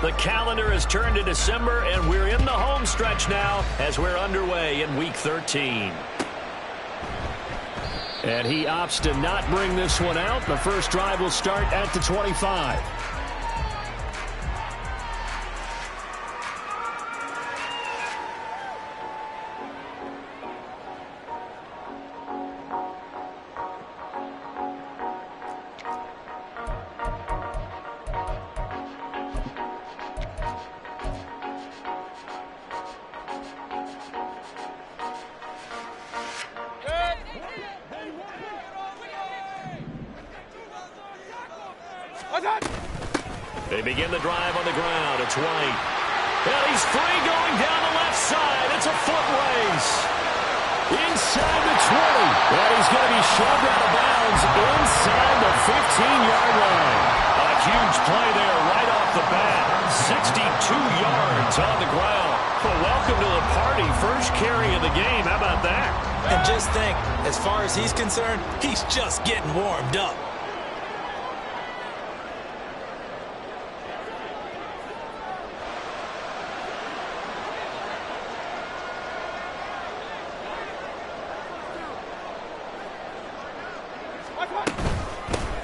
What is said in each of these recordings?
The calendar has turned to December, and we're in the home stretch now as we're underway in Week 13. And he opts to not bring this one out. The first drive will start at the 25. They begin the drive on the ground. It's White. And he's free going down the left side. It's a foot race. Inside the 20. And he's going to be shoved out of bounds inside the 15-yard line. A huge play there right off the bat. 62 yards on the ground. Well, welcome to the party. First carry of the game. How about that? And just think, as far as he's concerned, he's just getting warmed up.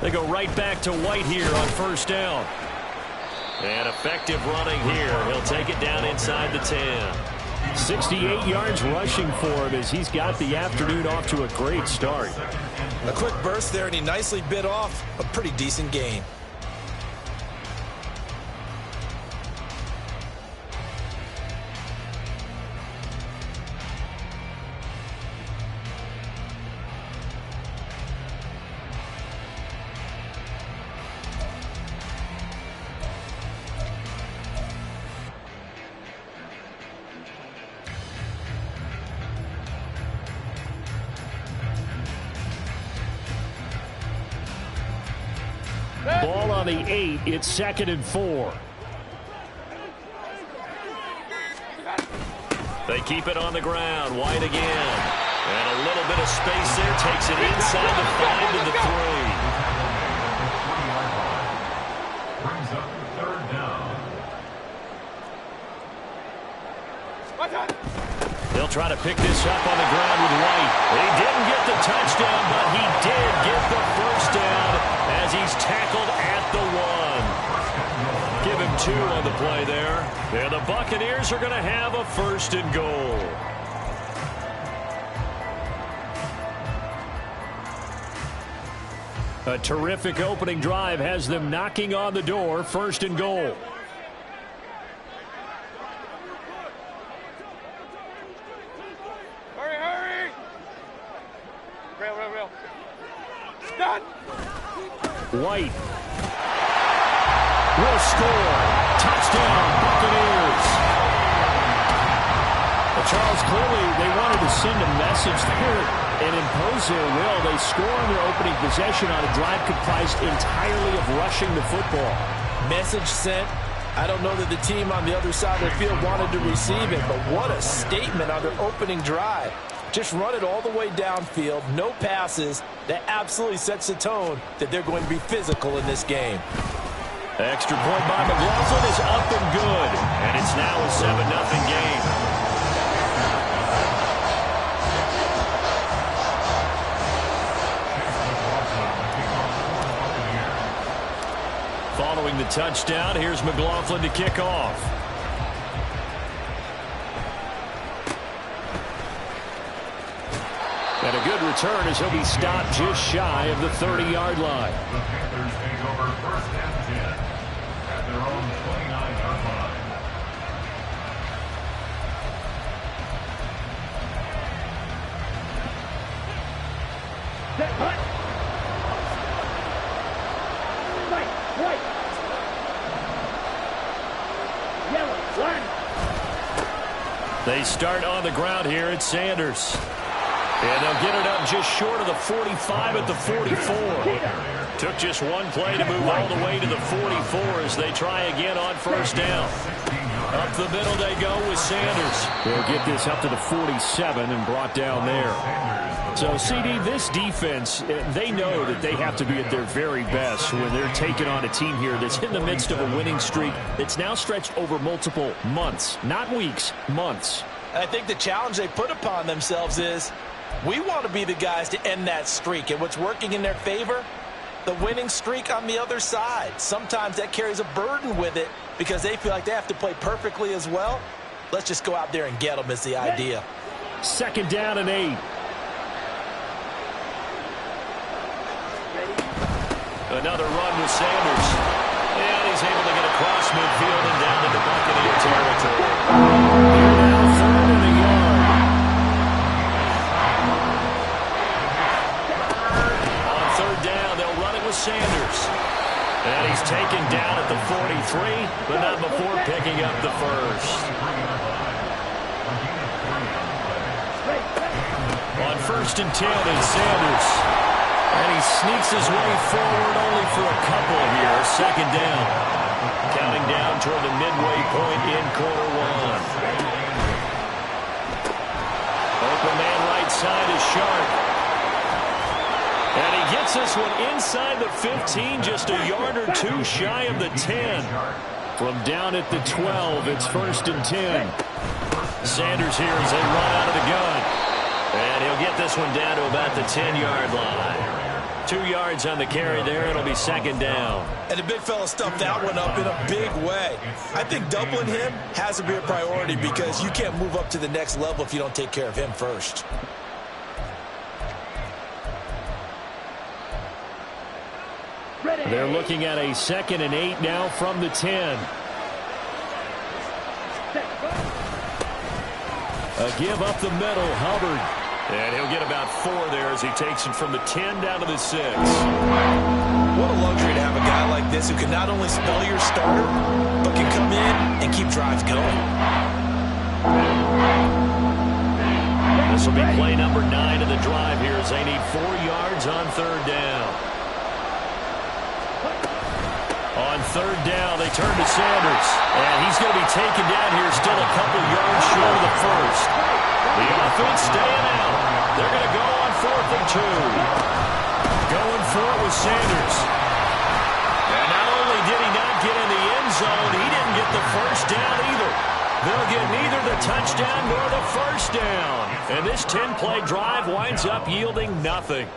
They go right back to White here on first down. And effective running here. He'll take it down inside the 10. 68 yards rushing for him as he's got the afternoon off to a great start. A quick burst there, and he nicely bit off a pretty decent gain. Ball on the 8. It's 2nd and 4. They keep it on the ground. White again. And a little bit of space there. Takes it inside the 5 to the 3. Brings up third down. They'll try to pick this up on the ground with White. He didn't get the touchdown, but he did get the first down as he's tackled at the 1. Give him 2 on the play there. And the Buccaneers are going to have a 1st and goal. A terrific opening drive has them knocking on the door. 1st and goal. White will score. Touchdown, Buccaneers. Well, Charles, clearly they wanted to send a message there and impose their will. They score on their opening possession on a drive comprised entirely of rushing the football. Message sent. I don't know that the team on the other side of the field wanted to receive it, but what a statement on their opening drive. Just run it all the way downfield, no passes. That absolutely sets the tone that they're going to be physical in this game. Extra point by McLaughlin is up and good. And it's now a 7-0 game. Following the touchdown, here's McLaughlin to kick off. And a good return as he'll be stopped just shy of the 30-yard line. The Panthers take over 1st and 10 at their own 29-yard line. White. Yellow. One. They start on the ground here at Sanders. And they'll get it up just short of the 45 at the 44. Took just one play to move all the way to the 44 as they try again on first down. Up the middle they go with Sanders. They'll get this up to the 47 and brought down there. So, CD, this defense, they know that they have to be at their very best when they're taking on a team here that's in the midst of a winning streak that's now stretched over multiple months, not weeks, months. I think the challenge they put upon themselves is we want to be the guys to end that streak. And what's working in their favor? The winning streak on the other side. Sometimes that carries a burden with it because they feel like they have to play perfectly as well. Let's just go out there and get them is the idea. 2nd down and 8. Another run with Sanders. And he's able to get across midfield and down into Buccaneer territory. Here now, 3rd and a yard. On 3rd down, they'll run it with Sanders. And he's taken down at the 43, but not before picking up the first. On 1st and 10 is Sanders. And he sneaks his way forward only for a couple here. 2nd down. Counting down toward the midway point in quarter 1. Open man right side is Sharp. And he gets this one inside the 15, just a yard or two shy of the 10. From down at the 12, it's 1st and 10. Sanders here as they run out of the gun. And he'll get this one down to about the 10-yard line. 2 yards on the carry there. It'll be 2nd down. And the big fella stuffed that one up in a big way. I think doubling him has to be a priority because you can't move up to the next level if you don't take care of him first. They're looking at a 2nd and 8 now from the 10. A give up the middle, Hubbard. And he'll get about 4 there as he takes it from the 10 down to the 6. What a luxury to have a guy like this who can not only spell your starter, but can come in and keep drives going. This will be play number 9 of the drive here as they need 4 yards on 3rd down. On 3rd down, they turn to Sanders. And he's going to be taken down here, still a couple yards short of the first. The offense staying out. They're going to go on 4th and 2. Going for it with Sanders. And not only did he not get in the end zone, he didn't get the first down either. They'll get neither the touchdown nor the first down. And this 10-play drive winds up yielding nothing.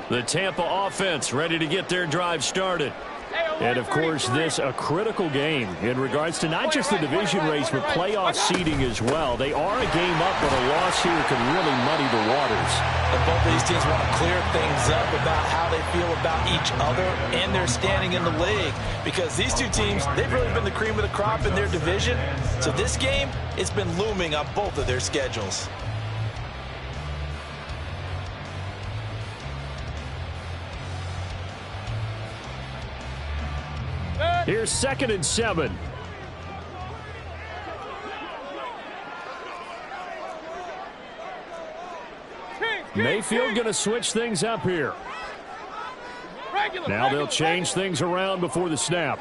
The Tampa offense ready to get their drive started. And, of course, this a critical game in regards to not just the division race, but playoff seeding as well. They are a game up, but a loss here can really muddy the waters. And both of these teams want to clear things up about how they feel about each other and their standing in the league. Because these two teams, they've really been the cream of the crop in their division. So this game, it's been looming on both of their schedules. Here's 2nd and 7. Mayfield going to switch things up here. Now they'll change things around before the snap.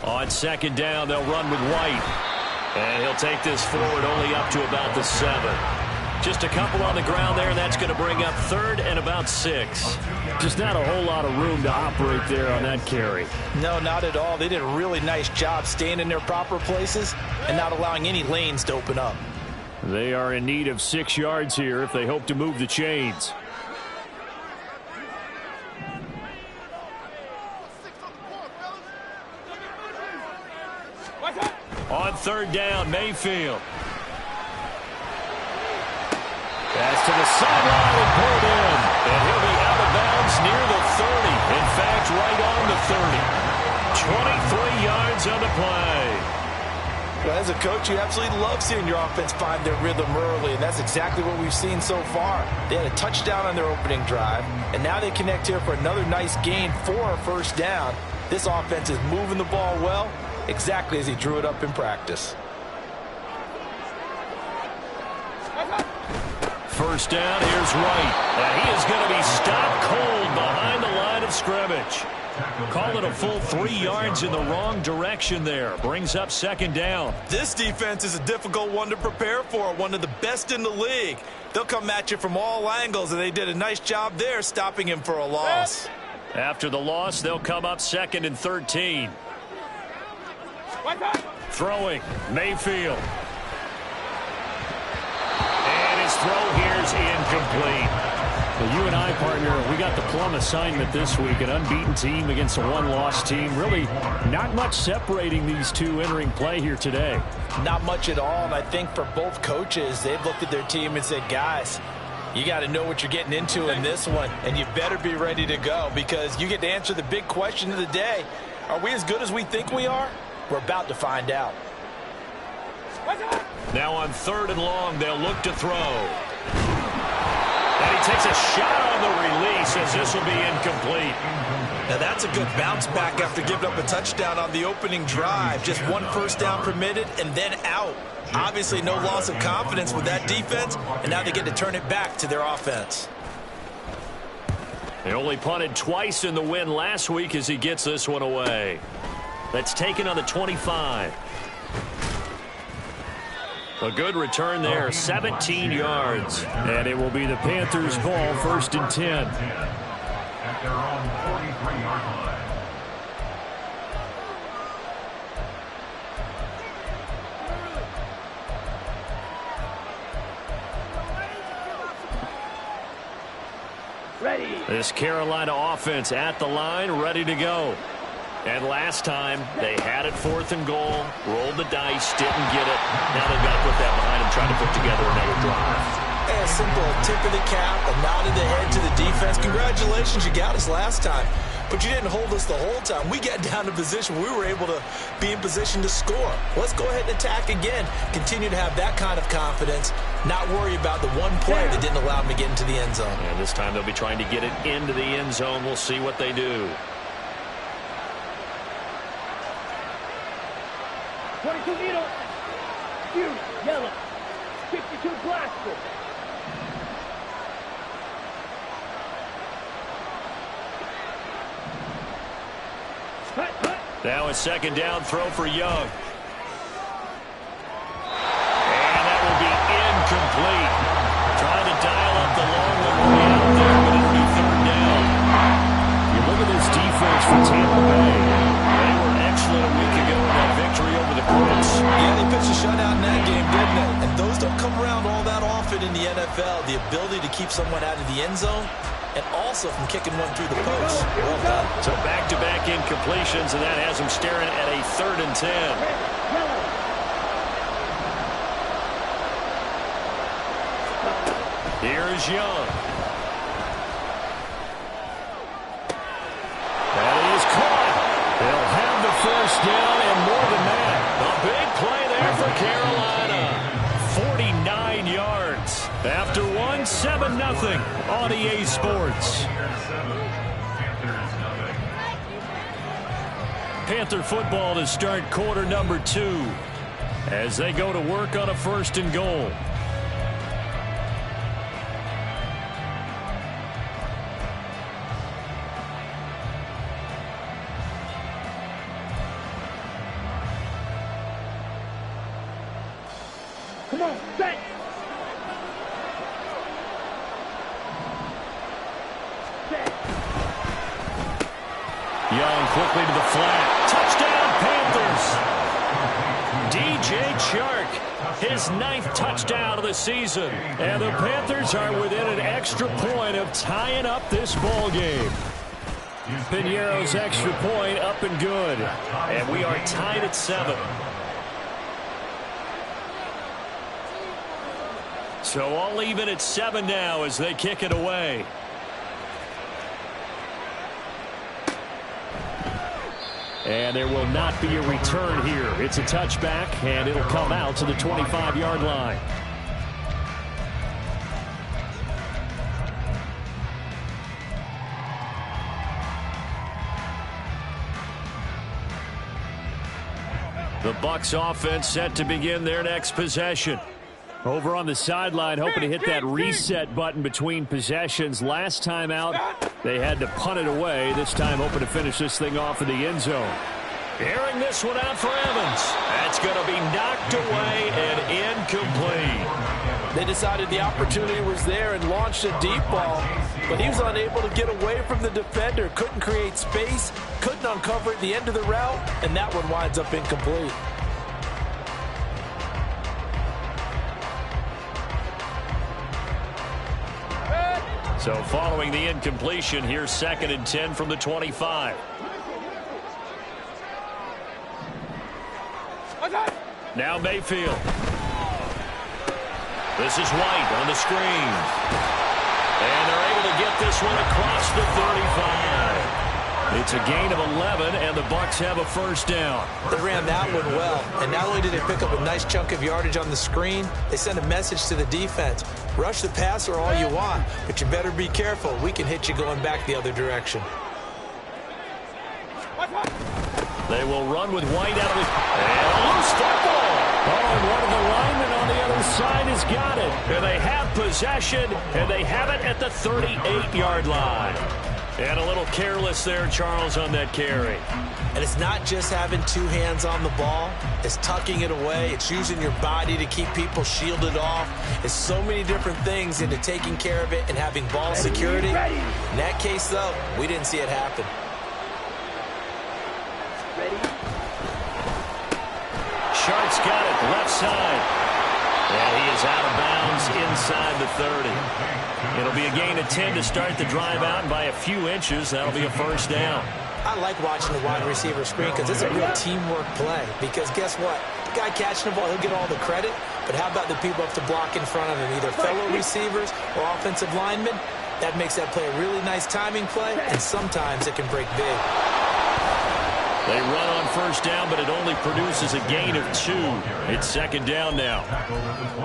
On 2nd down, they'll run with White. And he'll take this forward only up to about the 7. Just a couple on the ground there, and that's going to bring up 3rd and about 6. Just not a whole lot of room to operate there on that carry. No, not at all. They did a really nice job staying in their proper places and not allowing any lanes to open up. They are in need of 6 yards here if they hope to move the chains. On 3rd down, Mayfield. Pass to the sideline and pulled in. And he'll be out of bounds near the 30. In fact, right on the 30. 23 yards on the play. Well, as a coach, you absolutely love seeing your offense find their rhythm early, and that's exactly what we've seen so far. They had a touchdown on their opening drive, and now they connect here for another nice gain for a 1st down. This offense is moving the ball well, exactly as he drew it up in practice. 1st down, here's Wright. And he is going to be stopped cold behind the line of of scrimmage. Call it a full 3 yards in the wrong direction there. Brings up second down. This defense is a difficult one to prepare for, one of the best in the league. They'll come at you from all angles, and they did a nice job there stopping him for a loss. After the loss, they'll come up 2nd and 13. Throwing, Mayfield. And his throw here is incomplete. Well, you and I, partner, we got the plum assignment this week. An unbeaten team against a one-loss team. Really not much separating these two entering play here today. Not much at all, and I think for both coaches, they've looked at their team and said, guys, you got to know what you're getting into in this one, and you better be ready to go because you get to answer the big question of the day. Are we as good as we think we are? We're about to find out. Now on 3rd and long, they'll look to throw. And he takes a shot on the release as this will be incomplete. Now that's a good bounce back after giving up a touchdown on the opening drive. Just 1 first down permitted and then out. Obviously no loss of confidence with that defense, and now they get to turn it back to their offense. They only punted twice in the win last week as he gets this one away. That's taken on the 25. A good return there, 17 yards. And it will be the Panthers' ball, 1st and 10. At their own 43-yard line. Ready. This Carolina offense at the line, ready to go. And last time, they had it 4th and goal, rolled the dice, didn't get it. Now they've got to put that behind them, trying to put together another drive. A simple tip of the cap, a nod of the head to the defense. Congratulations, you got us last time. But you didn't hold us the whole time. We got down to position. We were able to be in position to score. Let's go ahead and attack again. Continue to have that kind of confidence. Not worry about the one play that didn't allow them to get into the end zone. And this time they'll be trying to get it into the end zone. We'll see what they do. 22 needle. Fury, yellow. 52 blaster. Now a 2nd down throw for Young. And that will be incomplete. Trying to dial up the long one way out there, but it'll be 3rd down. You look at this defense for Tampa Bay. They were excellent a week ago in that victory over the Colts. Yeah, they pitched a shutout in that game, didn't they? And those don't come around all that often in the NFL. The ability to keep someone out of the end zone and also from kicking one through the post. Well done. So back-to-back incompletions, and that has them staring at a 3rd and 10. Here's Young. That is caught. They'll have the 1st down and more than that. A big play there for Carolina. 49 yards. After one, 7-0 on EA Sports. Panther football to start quarter number 2 as they go to work on a 1st and goal. Come on, set. Set. Young quickly to the flat. Touchdown, Panthers. DJ Chark, his 9th touchdown of the season. And the Panthers are within an extra point of tying up this ball game. Piñeiro's extra point up and good. And we are tied at 7. So all even at 7 now as they kick it away. And there will not be a return here. It's a touchback, and it'll come out to the 25-yard line. The Bucs offense set to begin their next possession. Over on the sideline, hoping to hit that reset button between possessions. Last time out, they had to punt it away. This time, hoping to finish this thing off in the end zone. Airing this one out for Evans. That's going to be knocked away and incomplete. They decided the opportunity was there and launched a deep ball, but he was unable to get away from the defender. Couldn't create space, couldn't uncover at the end of the route, and that one winds up incomplete. So following the incompletion, here's 2nd and 10 from the 25. Now Mayfield. This is White on the screen. And they're able to get this one across the 35. It's a gain of 11, and the Bucs have a first down. They ran that one well, and not only did they pick up a nice chunk of yardage on the screen, they sent a message to the defense. Rush the passer all you want, but you better be careful. We can hit you going back the other direction. They will run with White out of the... And a loose football. Oh, and one of the linemen on the other side has got it. And they have possession, and they have it at the 38-yard line. And a little careless there, Charles, on that carry. And it's not just having two hands on the ball. It's tucking it away. It's using your body to keep people shielded off. It's so many different things into taking care of it and having ball security. In that case, though, we didn't see it happen. Sharp's got it, left side. And he is out of bounds inside the 30. It'll be a gain of 10 to start the drive out, and by a few inches, that'll be a first down. I like watching the wide receiver screen because it's a real teamwork play. Because guess what? The guy catching the ball, he'll get all the credit. But how about the people up to block in front of him, either fellow receivers or offensive linemen? That makes that play a really nice timing play, and sometimes it can break big. They run on first down, but it only produces a gain of 2. It's 2nd down now.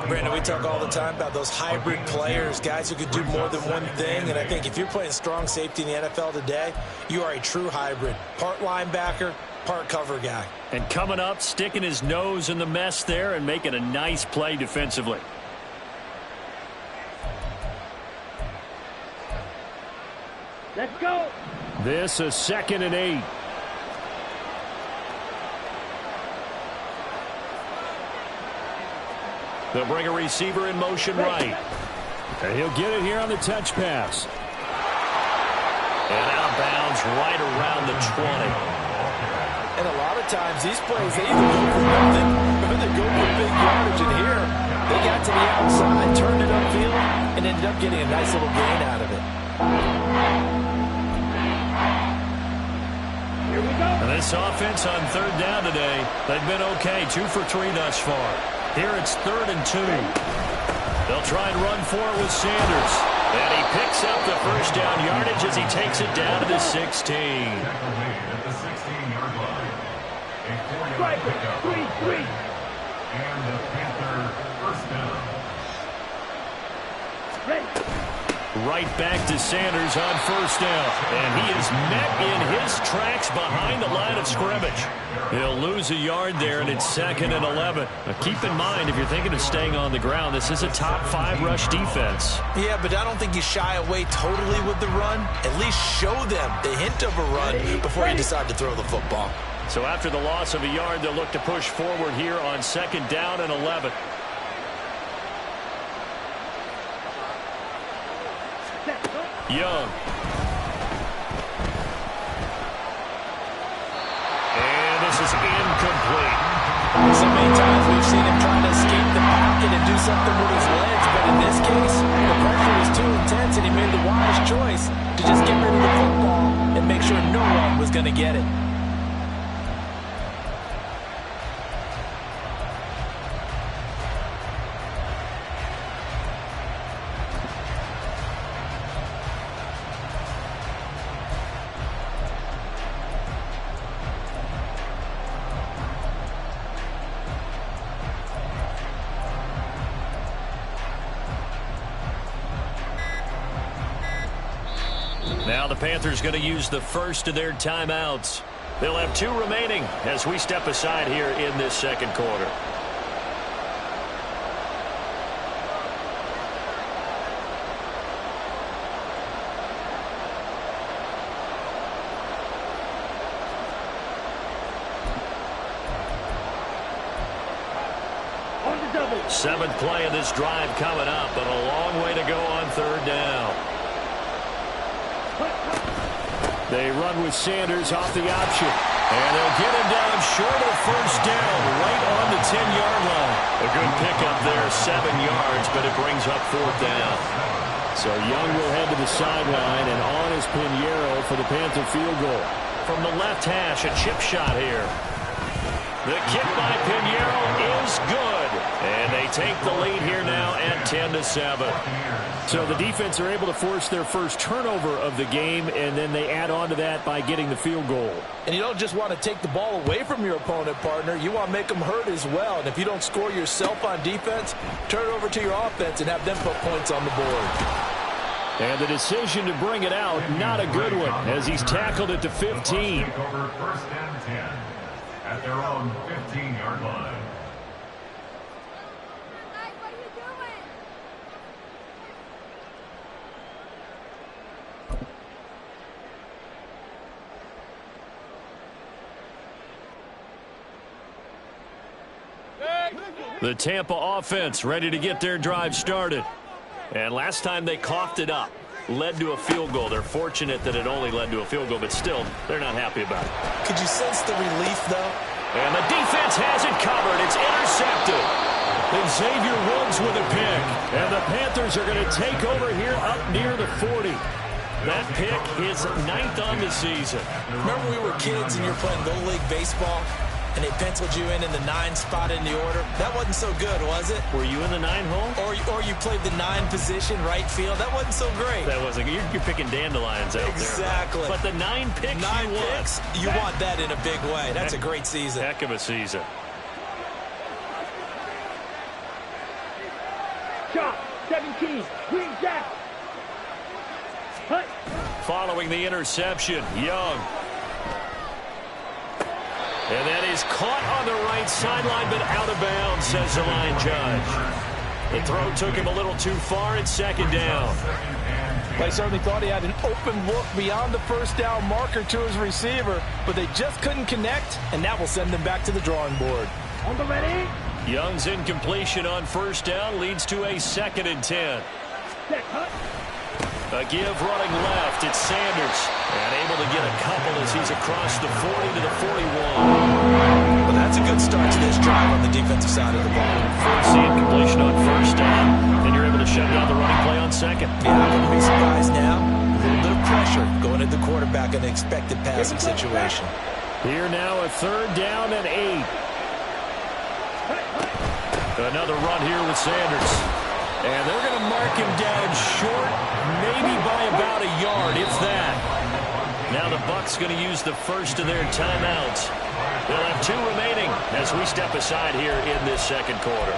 Brandon, we talk all the time about those hybrid players, guys who could do more than one thing. And I think if you're playing strong safety in the NFL today, you are a true hybrid. Part linebacker, part cover guy. And coming up, sticking his nose in the mess there and making a nice play defensively. Let's go. This is 2nd and 8. They'll bring a receiver in motion right. And he'll get it here on the touch pass. And out of bounds right around the 20. And a lot of times these plays, they either go for nothing or they go for big yardage. And here, they got to the outside, turned it upfield, and ended up getting a nice little gain out of it. Here we go. And this offense on 3rd down today, they've been okay. 2 for 3 thus far. Here it's 3rd and 2. They'll try and run for it with Sanders. And he picks up the first down yardage as he takes it down to the 16. At the 16-yard line. A 4-yard pickup. 3-3. And the Panther first down. Ready. Right back to Sanders on first down. And he is met in his tracks behind the line of scrimmage. He'll lose a yard there, and it's 2nd and 11. Now keep in mind, if you're thinking of staying on the ground, this is a top 5 rush defense. Yeah, but I don't think you shy away totally with the run. At least show them the hint of a run before you decide to throw the football. So after the loss of a yard, they'll look to push forward here on 2nd down and 11. Young. And this is incomplete. So many times we've seen him trying to escape the pocket and do something with his legs, but in this case, the pressure was too intense and he made the wise choice to just get rid of the football and make sure no one was going to get it. Now the Panthers going to use the first of their timeouts. They'll have 2 remaining as we step aside here in this 2nd quarter. double. Seventh play of this drive coming up, but a long way to go on third down. They run with Sanders off the option. And they'll get him down short of first down, right on the 10-yard line. A good pickup there, 7 yards, but it brings up fourth down. So Young will head to the sideline, and on is Pinheiro for the Panther field goal. From the left hash, a chip shot here. The kick by Pinheiro is good. And they take the lead here now at 10-7. So the defense are able to force their first turnover of the game, and then they add on to that by getting the field goal. And you don't just want to take the ball away from your opponent, partner. You want to make them hurt as well. And if you don't score yourself on defense, turn it over to your offense and have them put points on the board. And the decision to bring it out, not a good one, as he's tackled it to 15. Take over first and 10 at their own 15-yard line. The Tampa offense ready to get their drive started. And last time they coughed it up, led to a field goal. They're fortunate that it only led to a field goal, but still, they're not happy about it. Could you sense the relief, though? And the defense has it covered. It's intercepted. And Xavier Woods with a pick. And the Panthers are going to take over here up near the 40. That pick is 9th on the season. Remember we were kids and you were playing Little League Baseball? And they penciled you in the 9 spot in the order. That wasn't so good, was it? Were you in the 9 hole? Or you played the 9 position, right field. That wasn't so great. That wasn't. You're picking dandelions out exactly. there. But the 9 picks 9 picks, you want that in a big way. That's a great season. Heck of a season. Shot, 17, Green Jack. Hut. Following the interception, Young. And that is caught on the right sideline, but out of bounds, says the line judge. The throw took him a little too far. It's second down. They certainly thought he had an open look beyond the first down marker to his receiver, but they just couldn't connect, and that will send them back to the drawing board. On the ready. Young's incompletion on first down leads to a 2nd and 10. Set, hut. A give running left. It's Sanders. And able to get a couple as he's across the 40 to the 41. Well, that's a good start to this drive on the defensive side of the ball. Force the incompletion on first down. Then you're able to shut down the running play on second. Yeah, I'm going to be surprised now. A little bit of pressure going at the quarterback in an expected passing situation. Here now a 3rd down and 8. Another run here with Sanders. And they're going to mark him down short, maybe by about a yard, if that. Now the Bucs going to use the first of their timeouts. They'll have 2 remaining as we step aside here in this second quarter.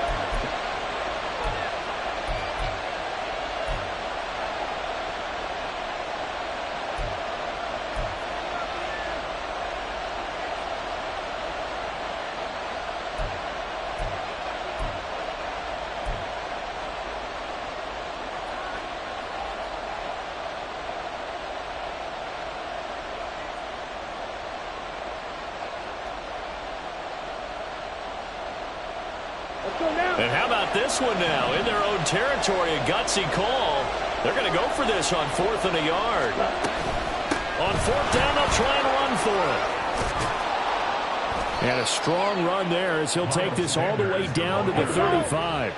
And how about this one now? In their own territory, a gutsy call. They're going to go for this on 4th and a yard. On 4th down, they'll try and run for it. And a strong run there as he'll take this all the way down to the 35.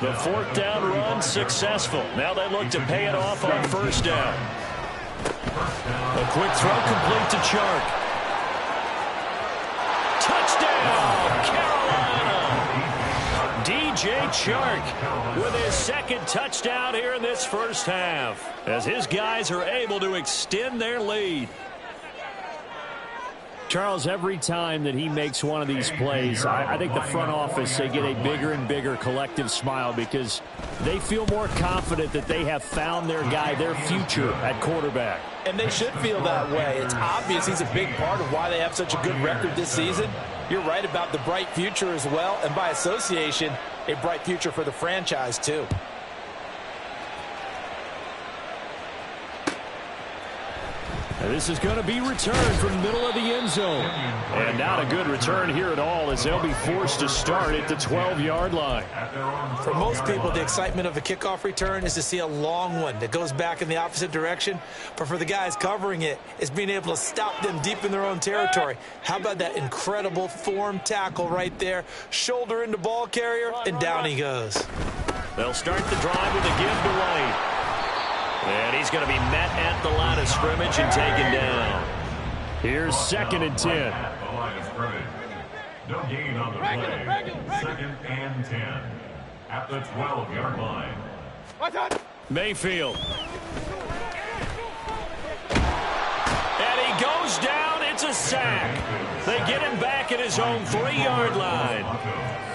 The 4th down run successful. Now they look to pay it off on first down. A quick throw complete to Chark. Touchdown, Carolina! DJ Chark with his 2nd touchdown here in this first half as his guys are able to extend their lead. Charles, every time that he makes one of these plays, I think the front office, they get a bigger and bigger collective smile because they feel more confident that they have found their guy, their future at quarterback. And they should feel that way. It's obvious he's a big part of why they have such a good record this season. You're right about the bright future as well, and by association, a bright future for the franchise too. This is going to be returned from the middle of the end zone. And not a good return here at all, as they'll be forced to start at the 12-yard line. For most people, the excitement of a kickoff return is to see a long one that goes back in the opposite direction. But for the guys covering it, it's being able to stop them deep in their own territory. How about that incredible form tackle right there? Shoulder into ball carrier, and down he goes. They'll start the drive with a give to White. And he's going to be met at the line of scrimmage and taken down. Here's 2nd and 10. At the line of scrimmage. No gain on the play. 2nd and 10. At the 12-yard line. Mayfield. And he goes down. It's a sack. They get him back at his own 3-yard line.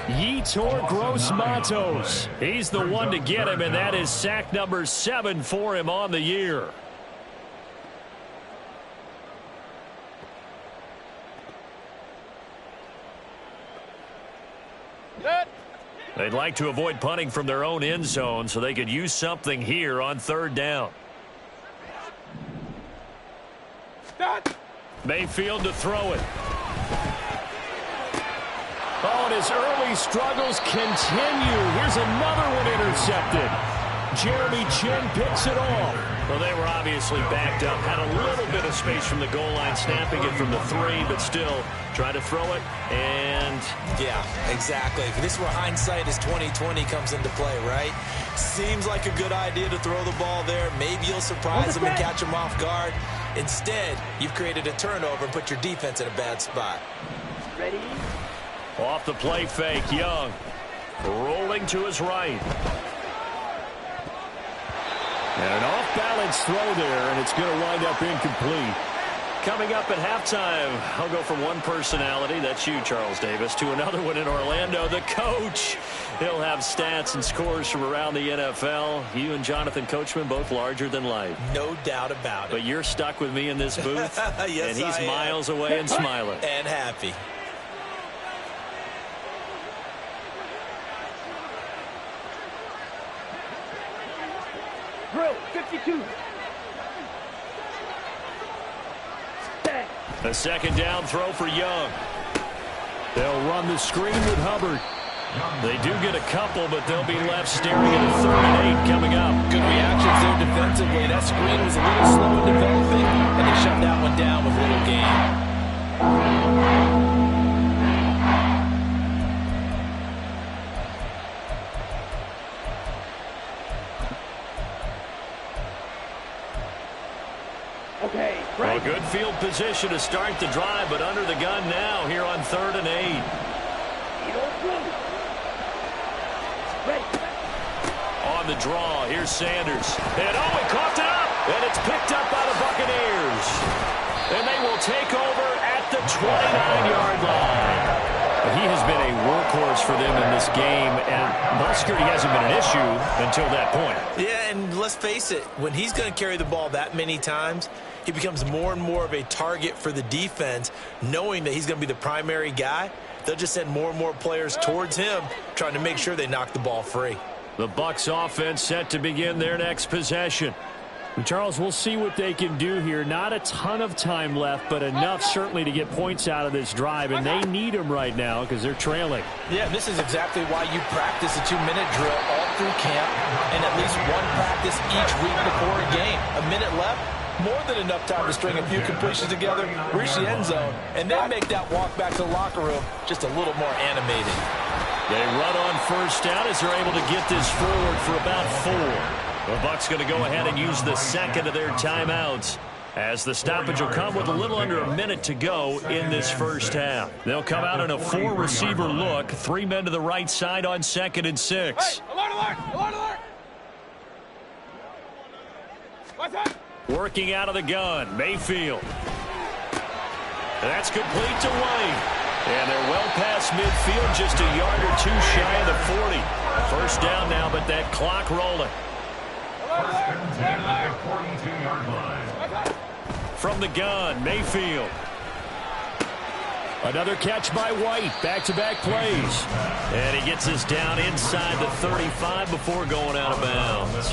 Yetur Gross-Matos. He's the one to get him, and that is sack number 7 for him on the year. They'd like to avoid punting from their own end zone so they could use something here on 3rd down. Mayfield to throw it. Oh, and his early struggles continue. Here's another one intercepted. Jeremy Chinn picks it off. Well, they were obviously backed up, had a little bit of space from the goal line, snapping it from the 3, but still trying to throw it, and... Yeah, exactly. This is where hindsight is 20/20 comes into play, right? Seems like a good idea to throw the ball there. Maybe you'll surprise them and catch them off guard. Instead, you've created a turnover and put your defense in a bad spot. Ready? Off the play fake, Young. Rolling to his right. And an off-balance throw there, and it's going to wind up incomplete. Coming up at halftime, I'll go from one personality, that's you, Charles Davis, to another one in Orlando, the coach. He'll have stats and scores from around the NFL. You and Jonathan Coachman, both larger than life. No doubt about it. But you're stuck with me in this booth, yes, and he's miles away and smiling. And happy. Drill, 52. Set. A 2nd down throw for Young. They'll run the screen with Hubbard. They do get a couple, but they'll be left staring at a 3rd and 8 coming up. Good reactions there defensively. That screen was a little slow in developing, and they shut that one down with little gain. Okay, Well, right. good field position to start the drive, but under the gun now here on 3rd and 8. Ready. On the draw, here's Sanders. And oh, he coughed it up! And it's picked up by the Buccaneers. And they will take over at the 29-yard line. He has been a workhorse for them in this game, and ball security hasn't been an issue until that point. Yeah, and let's face it, when he's going to carry the ball that many times, he becomes more and more of a target for the defense, knowing that he's going to be the primary guy. They'll just send more and more players towards him, trying to make sure they knock the ball free. The Bucs offense set to begin their next possession. And Charles, we'll see what they can do here. Not a ton of time left, but enough certainly to get points out of this drive, and they need them right now because they're trailing. Yeah, this is exactly why you practice a 2-minute drill all through camp and at least one practice each week before a game. A minute left, more than enough time to string a few completions together, reach the end zone, and then make that walk back to the locker room just a little more animated. They run on 1st down as they're able to get this forward for about 4. The Bucs going to go ahead and use the 2nd of their timeouts, as the stoppage will come with a little under a minute to go in this 1st half. They'll come out in a 4-receiver look, 3 men to the right side on 2nd and 6. Hey, alert, alert, alert, alert. What's that? Working out of the gun, Mayfield. That's complete to White. And they're well past midfield, just a yard or 2 shy of the 40. 1st down now, but that clock rolling. 1st and 10 at the 42-yard line. From the gun, Mayfield. Another catch by White. Back-to-back plays. And he gets us down inside the 35 before going out of bounds.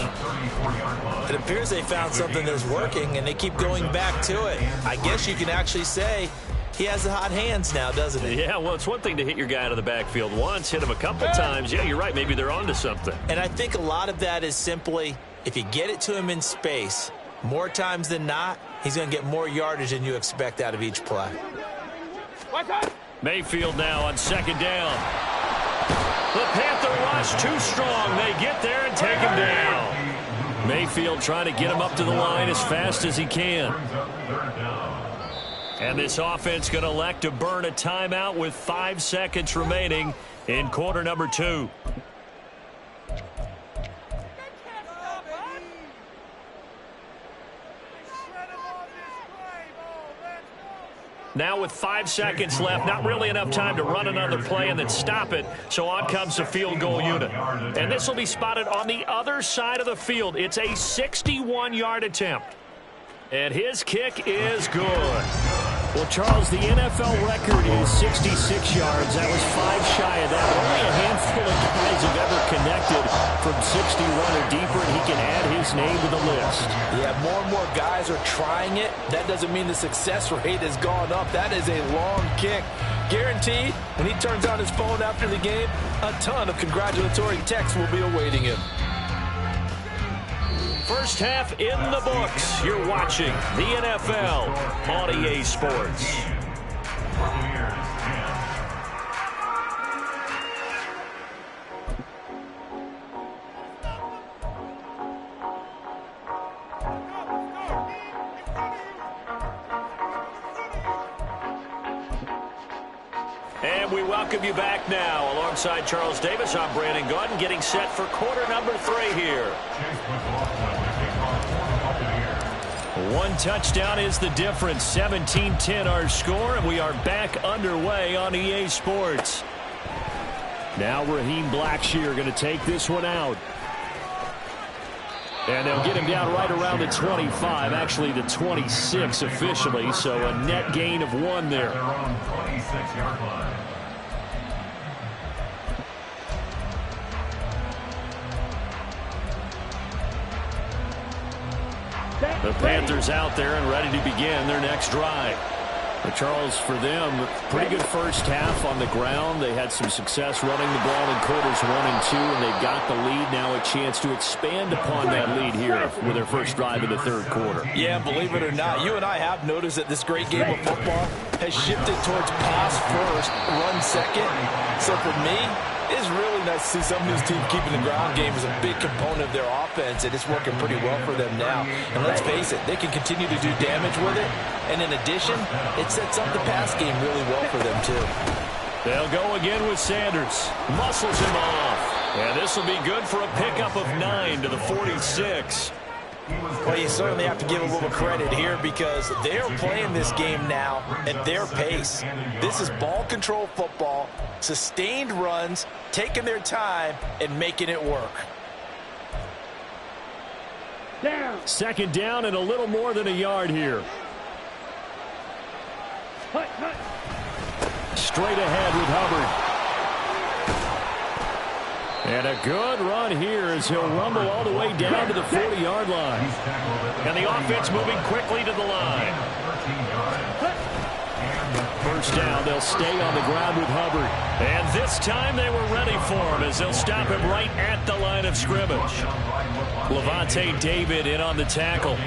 It appears they found something that's working, and they keep going back to it. I guess you can actually say he has the hot hands now, doesn't he? Yeah, well, it's one thing to hit your guy out of the backfield once, hit him a couple times. Yeah, you're right. Maybe they're onto something. And I think a lot of that is simply if you get it to him in space, more times than not, he's going to get more yardage than you expect out of each play. Mayfield now on second down. The Panther rush too strong. They get there and take him down. Mayfield trying to get him up to the line as fast as he can. And this offense going to elect to burn a timeout with 5 seconds remaining in quarter number 2. Now with 5 seconds left, not really enough time to run another play and then stop it. So on comes the field goal unit. And this will be spotted on the other side of the field. It's a 61-yard attempt. And his kick is good. Well, Charles, the NFL record is 66 yards. That was 5 shy of that. Only a handful of guys have ever connected from 61 or deeper, and he can add his name to the list. Yeah, more and more guys are trying it. That doesn't mean the success rate has gone up. That is a long kick. Guaranteed, when he turns on his phone after the game, a ton of congratulatory texts will be awaiting him. First half in the books. You're watching the NFL on EA Sports. And we welcome you back now. Alongside Charles Davis, I'm Brandon Gaudin, getting set for quarter number 3 here. One touchdown is the difference. 17-10 our score, and we are back underway on EA Sports. Now Raheem Blackshear going to take this one out. And they'll get him down right around the 25, actually the 26 officially, so a net gain of 1 there. The Panthers out there and ready to begin their next drive. But Charles, for them, pretty good first half on the ground. They had some success running the ball in quarters 1 and 2, and they've got the lead now, a chance to expand upon that lead here with their first drive of the third quarter. Yeah, believe it or not, you and I have noticed that this great game of football has shifted towards pass first, run second. So for me, it's really nice to see some of these teams keeping the ground game as a big component of their offense, and it's working pretty well for them now. And let's face it, they can continue to do damage with it. And in addition, it sets up the pass game really well for them, too. They'll go again with Sanders. Muscles him off. And this will be good for a pickup of 9 to the 46. Well, you certainly have to give a little credit here because they're playing this game now at their pace. This is ball control football, sustained runs, taking their time, and making it work. Down. Second down and a little more than a yard here. Straight ahead with Hubbard. And a good run here as he'll rumble all the way down to the 40-yard line. And the offense moving quickly to the line. First down, they'll stay on the ground with Hubbard. And this time they were ready for him as they'll stop him right at the line of scrimmage. Levante David in on the tackle.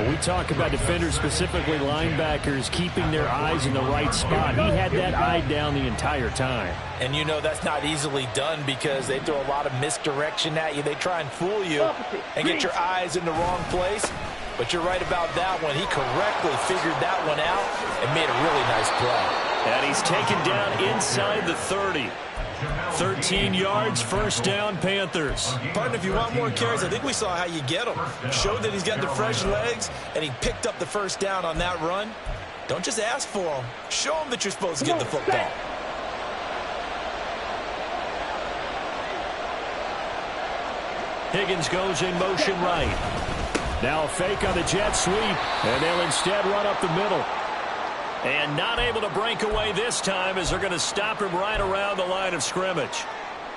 We talk about defenders, specifically linebackers, keeping their eyes in the right spot. He had that eye down the entire time. And you know that's not easily done because they throw a lot of misdirection at you. They try and fool you and get your eyes in the wrong place. But you're right about that one. He correctly figured that one out and made a really nice play. And he's taken down inside the 30. 13 yards, first down, Panthers. Partner, if you want more carries, I think we saw how you get him. Showed that he's got the fresh legs, and he picked up the first down on that run. Don't just ask for him. Show him that you're supposed to get the football. Higgins goes in motion right. Now a fake on the jet sweep, and they'll instead run up the middle. And not able to break away this time as they're going to stop him right around the line of scrimmage.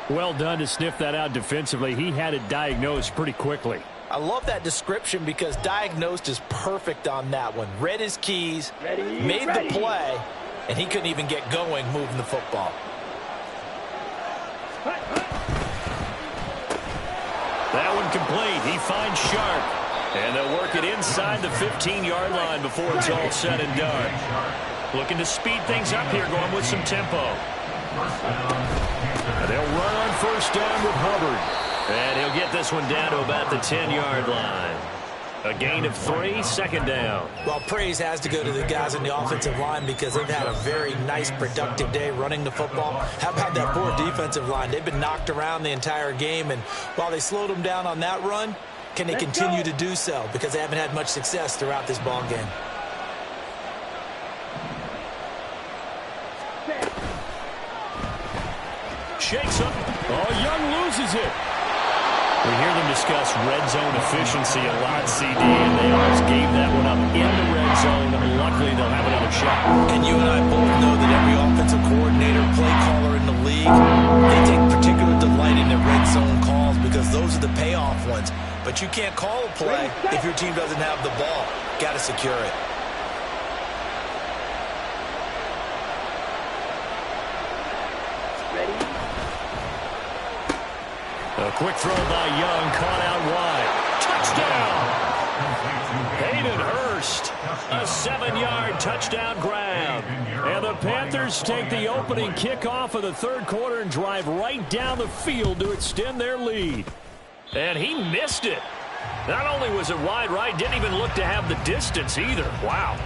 Well done to sniff that out defensively. He had it diagnosed pretty quickly. I love that description because diagnosed is perfect on that one. Read his keys, made the play, and he couldn't even get going moving the football. That one complete. He finds Sharp. And they'll work it inside the 15-yard line before it's all said and done. Looking to speed things up here, going with some tempo. And they'll run on first down with Hubbard. And he'll get this one down to about the 10-yard line. A gain of 3, second down. Well, praise has to go to the guys on the offensive line because they've had a very nice, productive day running the football. How about that poor defensive line? They've been knocked around the entire game, and while they slowed them down on that run, can they continue to do so? Because they haven't had much success throughout this ball game. Shakes up. Oh, Young loses it. We hear them discuss red zone efficiency a lot, CD, and they always gave that one up in the red zone. Luckily, they'll have another shot. And you and I both know that every offensive coordinator, play caller in the league, they take particular delight in their red zone calls because those are the payoff ones. But you can't call a play if your team doesn't have the ball. Got to secure it. A quick throw by Young, caught out wide. Touchdown! Hayden Hurst, a 7-yard touchdown grab. And the Panthers take the opening kickoff of the third quarter and drive right down the field to extend their lead. And he missed it. Not only was it wide right, didn't even look to have the distance either. Wow.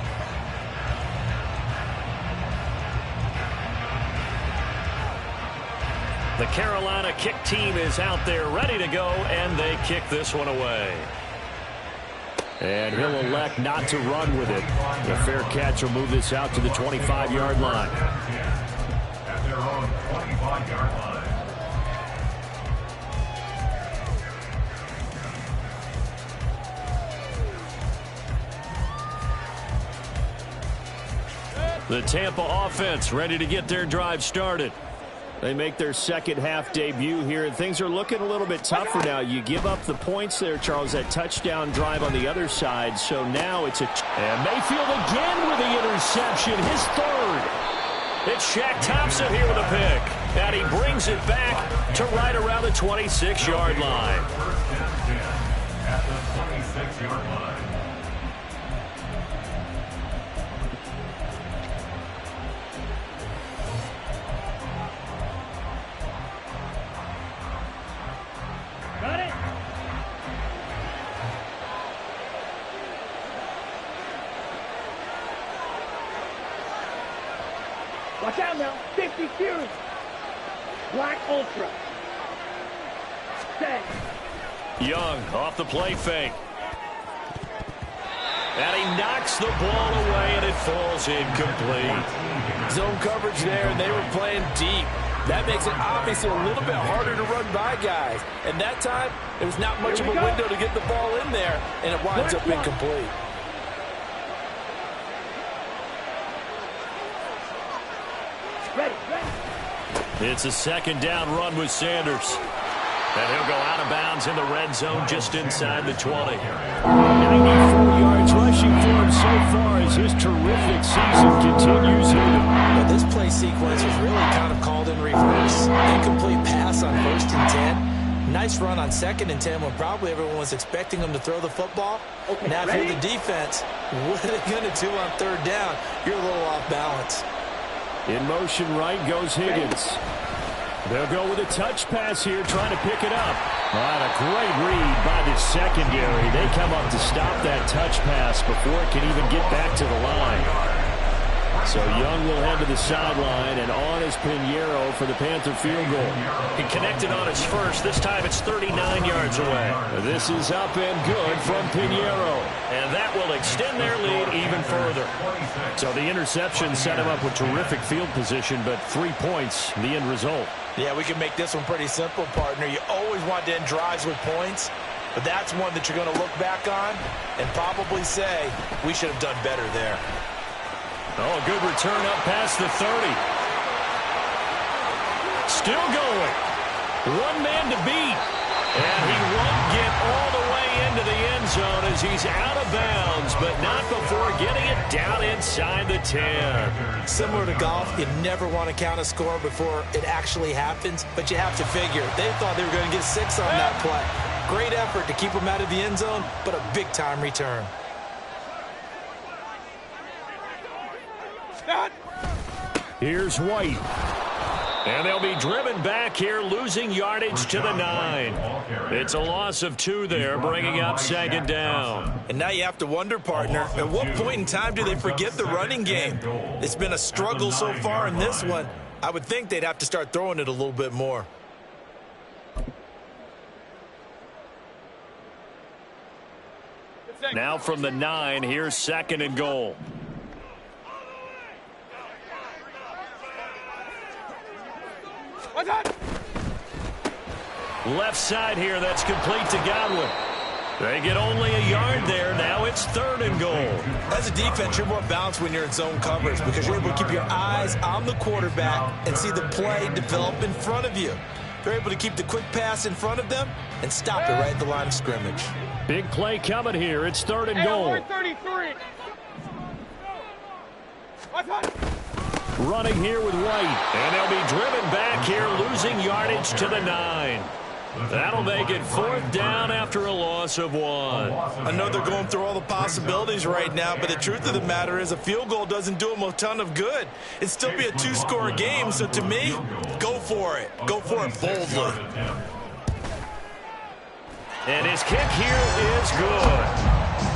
The Carolina kick team is out there ready to go, and they kick this one away. And he'll elect not to run with it. A fair catch will move this out to the 25-yard line. At their own 25-yard line. The Tampa offense ready to get their drive started. They make their second half debut here, and things are looking a little bit tougher now. You give up the points there, Charles, that touchdown drive on the other side. So now it's and Mayfield again with the interception, his third. It's Shaq Thompson here with a pick, and he brings it back to right around the 26-yard line. First and 10 at the 26-yard line. Got it? Watch out now. 50 Fury. Black Ultra. Set. Young off the play fake. And he knocks the ball away, and it falls incomplete. Zone coverage there, and they were playing deep. That makes it obviously a little bit harder to run by guys. And that time, there was not much of a window to get the ball in there, and it winds up incomplete. Ready. It's a second down run with Sanders. And he'll go out of bounds in the red zone just inside the 20. 94 yards rushing for him so far as his terrific season continues here. Well, this play sequence was really kind of called in reverse. Incomplete pass on 1st and 10. Nice run on 2nd and 10 when probably everyone was expecting him to throw the football. Okay, now, if ready? you're the defense, what are they going to do on 3rd down? You're a little off balance. In motion right goes Higgins. They'll go with a touch pass here, trying to pick it up. What a great read by the secondary. They come up to stop that touch pass before it can even get back to the line. So Young will head to the sideline, and on is Pinheiro for the Panther field goal. He connected on his first. This time it's 39 yards away. This is up and good from Pinheiro. And that will extend their lead even further. So the interception set him up with terrific field position, but 3 points, the end result. Yeah, we can make this one pretty simple, partner. You always want to end drives with points, but that's one that you're going to look back on and probably say, we should have done better there. Oh, a good return up past the 30. Still going. One man to beat. And he won't get all the way into the end zone as he's out of bounds, but not before getting it down inside the 10. Similar to golf, you never want to count a score before it actually happens, but you have to figure. They thought they were going to get 6 on that play. Great effort to keep them out of the end zone, but a big-time return. Here's White. And they'll be driven back here, losing yardage to the 9. It's a loss of 2 there, bringing up second down. And now you have to wonder, partner, at what point in time do they forget the running game? It's been a struggle so far in this one. I would think they'd have to start throwing it a little bit more. Now from the 9, here's second and goal. Left side here, that's complete to Godwin. They get only a yard there. Now it's third and goal. As a defense, you're more balanced when you're in zone coverage because you're able to keep your eyes on the quarterback and see the play develop in front of you. They're able to keep the quick pass in front of them and stop it right at the line of scrimmage. Big play coming here. It's third and goal. 133. Running here with White. And they'll be driven back here, losing yardage to the 9. That'll make it fourth down after a loss of 1. I know they're going through all the possibilities right now, but the truth of the matter is a field goal doesn't do them a ton of good. It'd still be a 2-score game, so to me, go for it. Go for it boldly. And his kick here is good.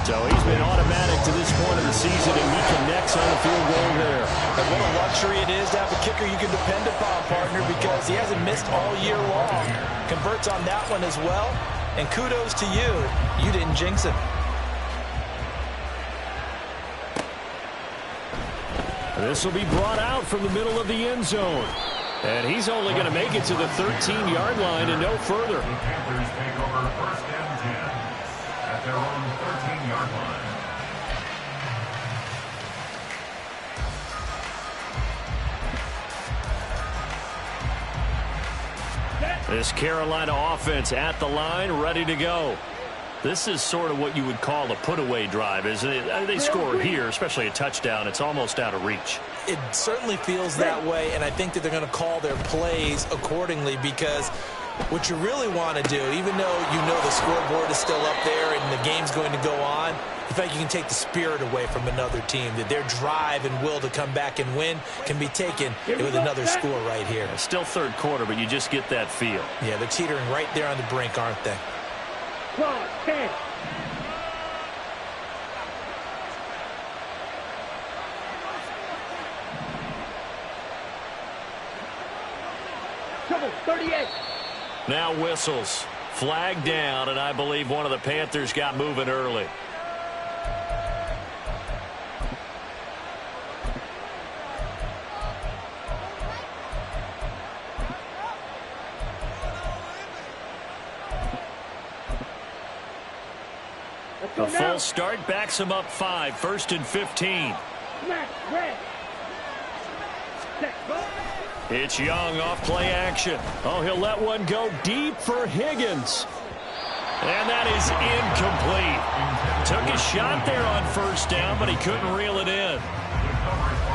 So he's been automatic to this point of the season, and he connects on a field goal there. And what a luxury it is to have a kicker you can depend upon, partner, because he hasn't missed all year long. Converts on that one as well, and kudos to you. You didn't jinx him. This will be brought out from the middle of the end zone. And he's only going to make it to the 13-yard line and no further. The Panthers take over first and 10 at their own 13-yard line. This Carolina offense at the line, ready to go. This is sort of what you would call a put-away drive, isn't it? They score here, especially a touchdown. It's almost out of reach. It certainly feels that way, and I think that they're going to call their plays accordingly because what you really want to do, even though you know the scoreboard is still up there and the game's going to go on, in fact, you can take the spirit away from another team, that their drive and will to come back and win can be taken with another score right here. It's still third quarter, but you just get that feel. Yeah, they're teetering right there on the brink, aren't they? 10. Trouble, 38. Now whistles. Flag down, and I believe one of the Panthers got moving early. A full start backs him up 5, first and 15. It's Young off play action. Oh, he'll let one go deep for Higgins. And that is incomplete. Took a shot there on first down, but he couldn't reel it in.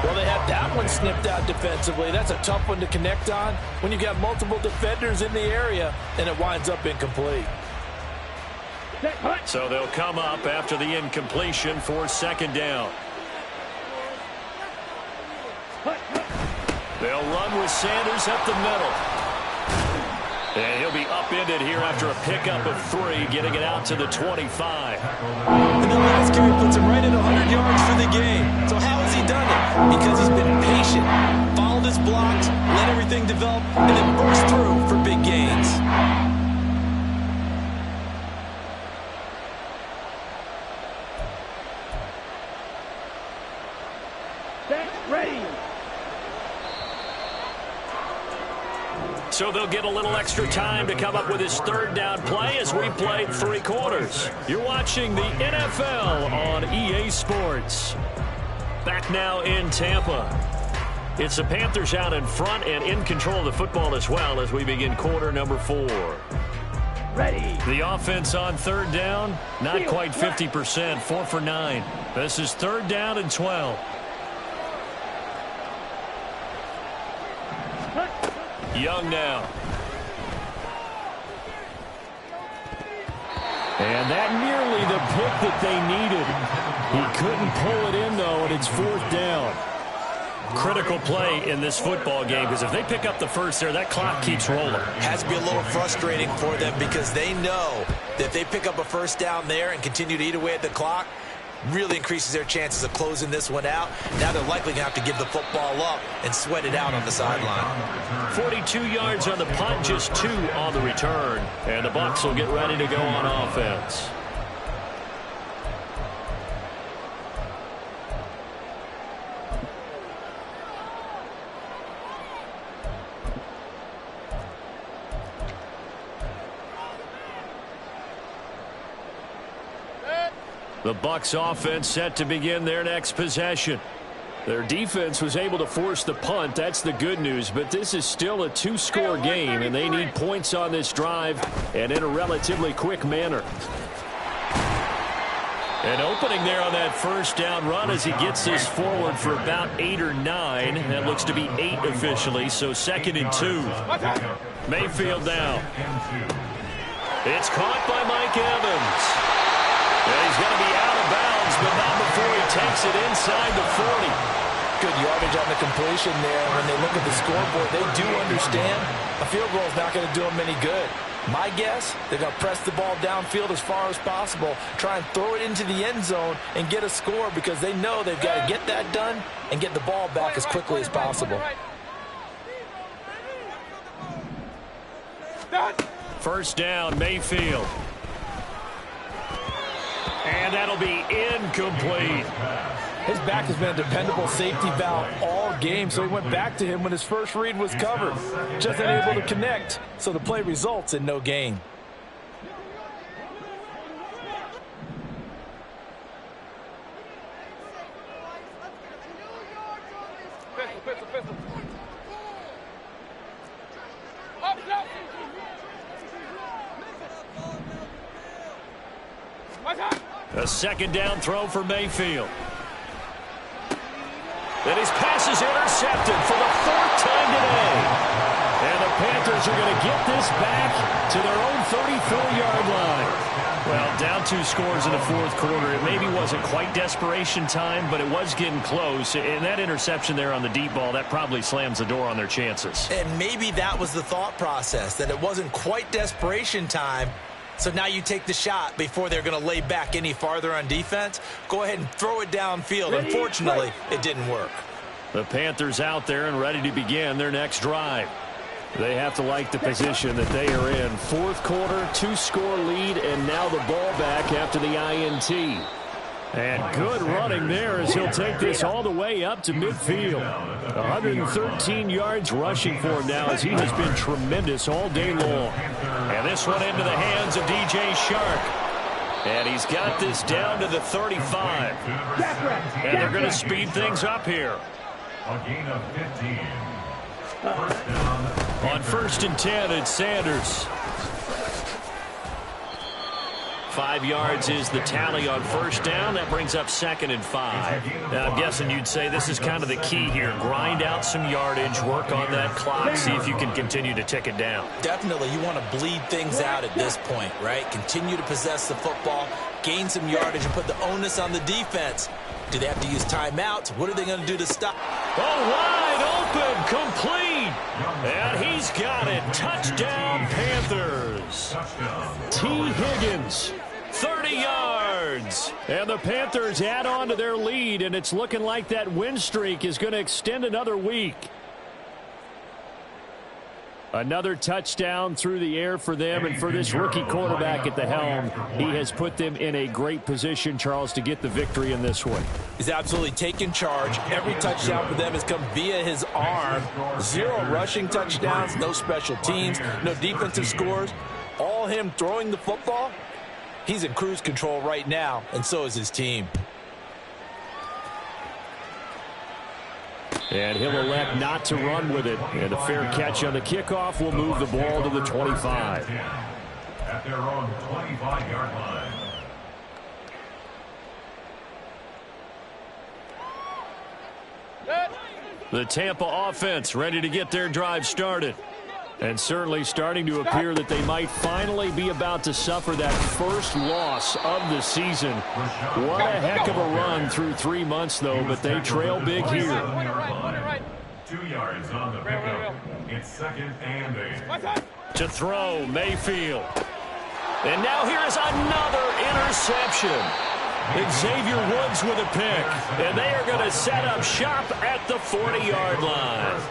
Well, they had that one snipped out defensively. That's a tough one to connect on when you got multiple defenders in the area, and it winds up incomplete. So they'll come up after the incompletion for second down. They'll run with Sanders up the middle. And he'll be upended here after a pickup of 3, getting it out to the 25. And the last carry puts him right at 100 yards for the game. So how has he done it? Because he's been patient, followed his blocks, let everything develop, and then burst through for big gains. So they'll get a little extra time to come up with his third down play as we played 3 quarters. You're watching the NFL on EA Sports. Back now in Tampa. It's the Panthers out in front and in control of the football as well as we begin quarter number 4. Ready. The offense on third down, not quite 50%, 4 for 9. This is third down and 12. Young now. And that nearly the pick that they needed. He couldn't pull it in, though, and it's fourth down. Critical play in this football game because if they pick up the first there, that clock keeps rolling. Has to be a little frustrating for them because they know that if they pick up a first down there and continue to eat away at the clock, really increases their chances of closing this one out. Now they're likely going to have to give the football up and sweat it out on the sideline. 42 yards on the punt, just 2 on the return. And the Bucs will get ready to go on offense. The Bucs offense set to begin their next possession. Their defense was able to force the punt. That's the good news. But this is still a 2-score game, and they need points on this drive and in a relatively quick manner. An opening there on that first down run as he gets this forward for about 8 or 9. That looks to be 8 officially, so 2nd and 2. Mayfield now. It's caught by Mike Evans. And he's going to be out of bounds, but not before he takes it inside the 40. Good yardage on the completion there. When they look at the scoreboard, they do understand a field goal is not going to do them any good. My guess, they're going to press the ball downfield as far as possible, try and throw it into the end zone and get a score because they know they've got to get that done and get the ball back as quickly as possible. First down, Mayfield. And that'll be incomplete. His back has been a dependable safety valve all game, so he went back to him when his first read was covered. Just unable to connect, so the play results in no gain. Pistol. A second down throw for Mayfield. And his pass is intercepted for the 4th time today. And the Panthers are going to get this back to their own 34-yard line. Well, down 2 scores in the 4th quarter. It maybe wasn't quite desperation time, but it was getting close. And that interception there on the deep ball, that probably slams the door on their chances. And maybe that was the thought process, that it wasn't quite desperation time. So now you take the shot before they're going to lay back any farther on defense. Go ahead and throw it downfield. Unfortunately, it didn't work. The Panthers out there and ready to begin their next drive. They have to like the position that they are in. 4th quarter, 2-score lead, and now the ball back after the INT. And good running there as he'll take this all the way up to midfield. 113 yards rushing for him now as he has been tremendous all day long. And this one into the hands of DJ Chark. And he's got this down to the 35. And they're going to speed things up here. A gain of 15. On 1st and 10, it's Sanders. 5 yards is the tally on first down. That brings up 2nd and 5. Now, I'm guessing you'd say this is kind of the key here. Grind out some yardage, work on that clock, see if you can continue to tick it down. Definitely, you want to bleed things out at this point, right? Continue to possess the football, gain some yardage, and put the onus on the defense. Do they have to use timeouts? What are they going to do to stop? Oh, wide open, complete. And he's got it. Touchdown, Panthers. T. Higgins. 30 yards. And the Panthers add on to their lead, and it's looking like that win streak is going to extend another week. Another touchdown through the air for them, and for this rookie quarterback at the helm, he has put them in a great position, Charles, to get the victory in this one. He's absolutely taken charge. Every touchdown for them has come via his arm. 0 rushing touchdowns, no special teams, no defensive scores. All him throwing the football. He's in cruise control right now, and so is his team. And he'll elect not to run with it. And a fair catch on the kickoff will move the ball to the 25. At their own 25-yard line. The Tampa offense ready to get their drive started. And certainly starting to appear that they might finally be about to suffer that first loss of the season. What a heck of a run through 3 months, though, but they trail big here. 2 yards on the pickup. It's 2nd and 8. To throw, Mayfield. And now here's another interception. Xavier Woods with a pick. And they are going to set up shop at the 40-yard line.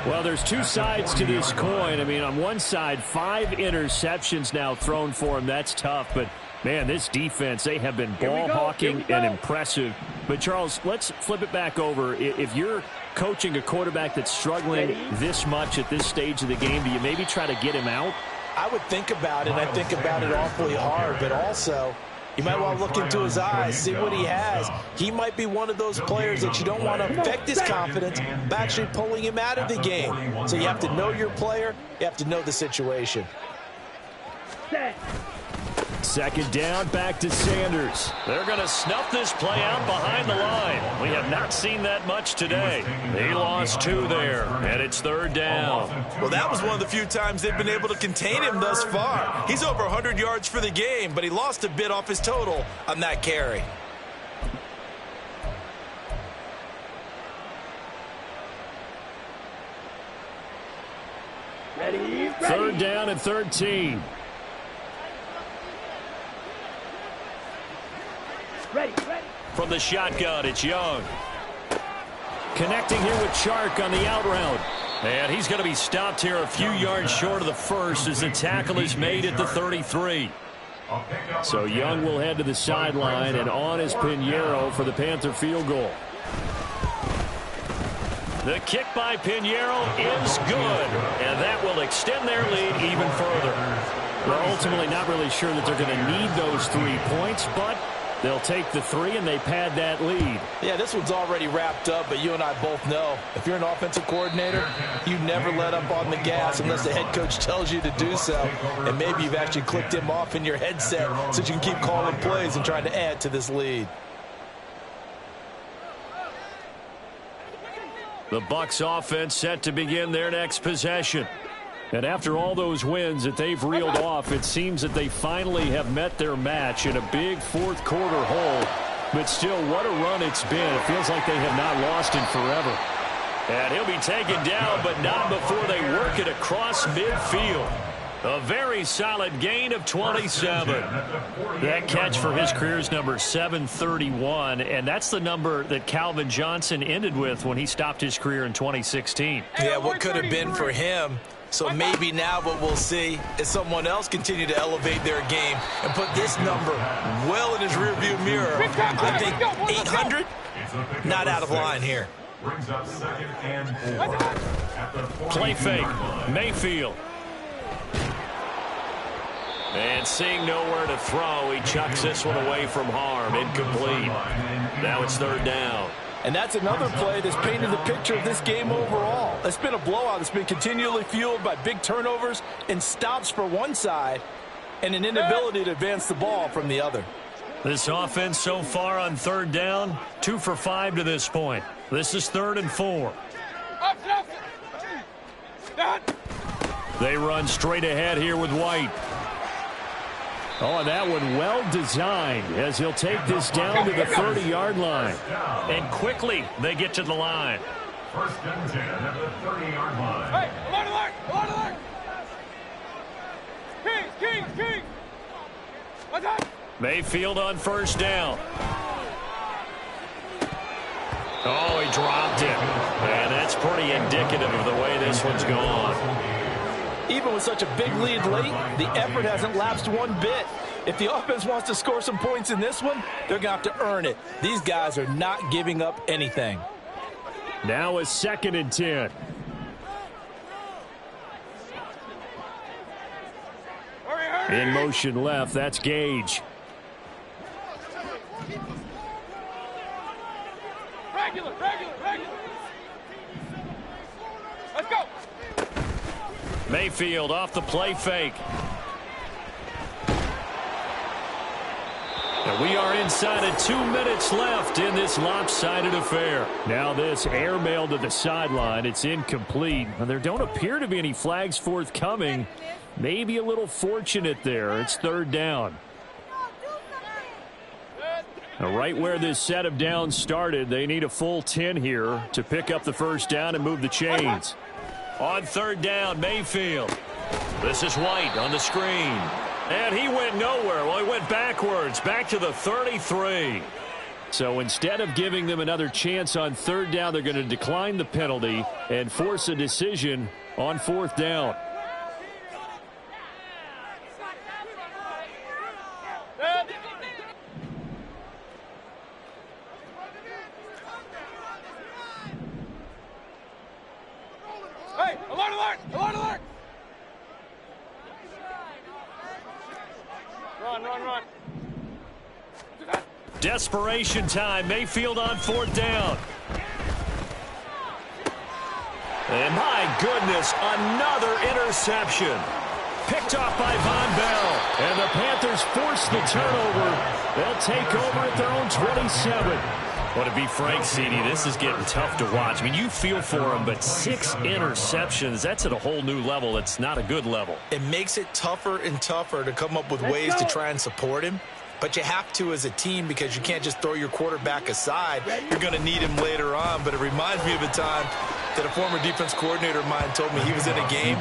Well, there's two sides to this coin. I mean, on one side, 5 interceptions now thrown for him. That's tough. But, man, this defense, they have been ball hawking and impressive. But, Charles, let's flip it back over. If you're coaching a quarterback that's struggling this much at this stage of the game, do you maybe try to get him out? I would think about it. I think about it awfully hard. But also, you might want to look into his eyes, see what he has. He might be one of those players that you don't want to affect his confidence by actually pulling him out of the game. So you have to know your player. You have to know the situation. Second down, back to Sanders. They're going to snuff this play out behind the line. We have not seen that much today. He lost 2 there, and it's 3rd down. Well, that was one of the few times they've been able to contain him thus far. He's over 100 yards for the game, but he lost a bit off his total on that carry. Ready. 3rd down and 13. Ready. From the shotgun, it's Young. Connecting here with Chark on the out route. And he's going to be stopped here a few yards short of the first as the tackle is made at the 33. So Young will head to the sideline, and on is Pinheiro for the Panther field goal. The kick by Pinheiro is good, and that will extend their lead even further. We're ultimately not really sure that they're going to need those 3 points, but they'll take the 3, and they pad that lead. Yeah, this one's already wrapped up, but you and I both know if you're an offensive coordinator, you never let up on the gas unless the head coach tells you to do so. And maybe you've actually clicked him off in your headset so you can keep calling plays and trying to add to this lead. The Bucs offense set to begin their next possession. And after all those wins that they've reeled off, it seems that they finally have met their match in a big fourth quarter hole. But still, what a run it's been. It feels like they have not lost in forever. And he'll be taken down, but not before they work it across midfield. A very solid gain of 27. That catch for his career is number 731, and that's the number that Calvin Johnson ended with when he stopped his career in 2016. Yeah, what could have been for him. So maybe now what we'll see is someone else continue to elevate their game and put this number well in his rearview mirror. I think 800, not out of line here. Brings up 2nd and 4. Play fake, Mayfield. And seeing nowhere to throw, he chucks this one away from harm. Incomplete. Now it's 3rd down. And that's another play that's painted the picture of this game overall. It's been a blowout. It's been continually fueled by big turnovers and stops for one side and an inability to advance the ball from the other. This offense so far on 3rd down, 2 for 5 to this point. This is 3rd and 4. They run straight ahead here with White. Oh, and that one well designed as he'll take this down to the 30-yard line. And quickly they get to the line. 1st and 10 at the 30-yard line. Hey, alert! King! What's that? Mayfield on 1st down. Oh, he dropped it. And that's pretty indicative of the way this one's gone. Even with such a big lead late, the effort hasn't lapsed one bit. If the offense wants to score some points in this one, they're going to have to earn it. These guys are not giving up anything. Now a 2nd and 10. In motion left, that's Gage. Regular. Mayfield off the play fake. And we are inside of 2 minutes left in this lopsided affair. Now this airmail to the sideline. It's incomplete. And there don't appear to be any flags forthcoming. Maybe a little fortunate there. It's third down. Now right where this set of downs started, they need a full 10 here to pick up the first down and move the chains. On third down, Mayfield. This is White on the screen. And he went nowhere. Well, he went backwards, back to the 33. So instead of giving them another chance on third down, they're going to decline the penalty and force a decision on fourth down. Hey, alert, alert, alert, alert! Run, run, run. Desperation time. Mayfield on fourth down. And my goodness, another interception. Picked off by Von Bell. And the Panthers force the turnover. They'll take over at their own 27. Well, to be frank, CD, this is getting tough to watch. I mean, you feel for him, but 6 interceptions, that's at a whole new level. It's not a good level. It makes it tougher and tougher to come up with ways to try and support him. But you have to as a team because you can't just throw your quarterback aside. You're going to need him later on. But it reminds me of a time that a former defense coordinator of mine told me he was in a game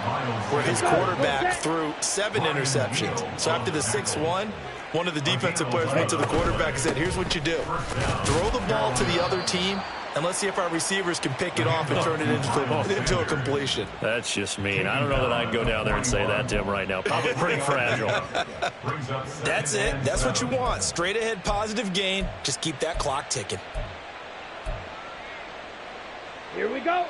where his quarterback threw 7 interceptions. So after the 6-1, one of the defensive players went to the quarterback and said, here's what you do. Throw the ball to the other team, and let's see if our receivers can pick it off and turn it into a completion. That's just mean. I don't know that I'd go down there and say that to him right now. Probably pretty fragile. That's it. That's what you want. Straight ahead positive gain. Just keep that clock ticking. Here we go.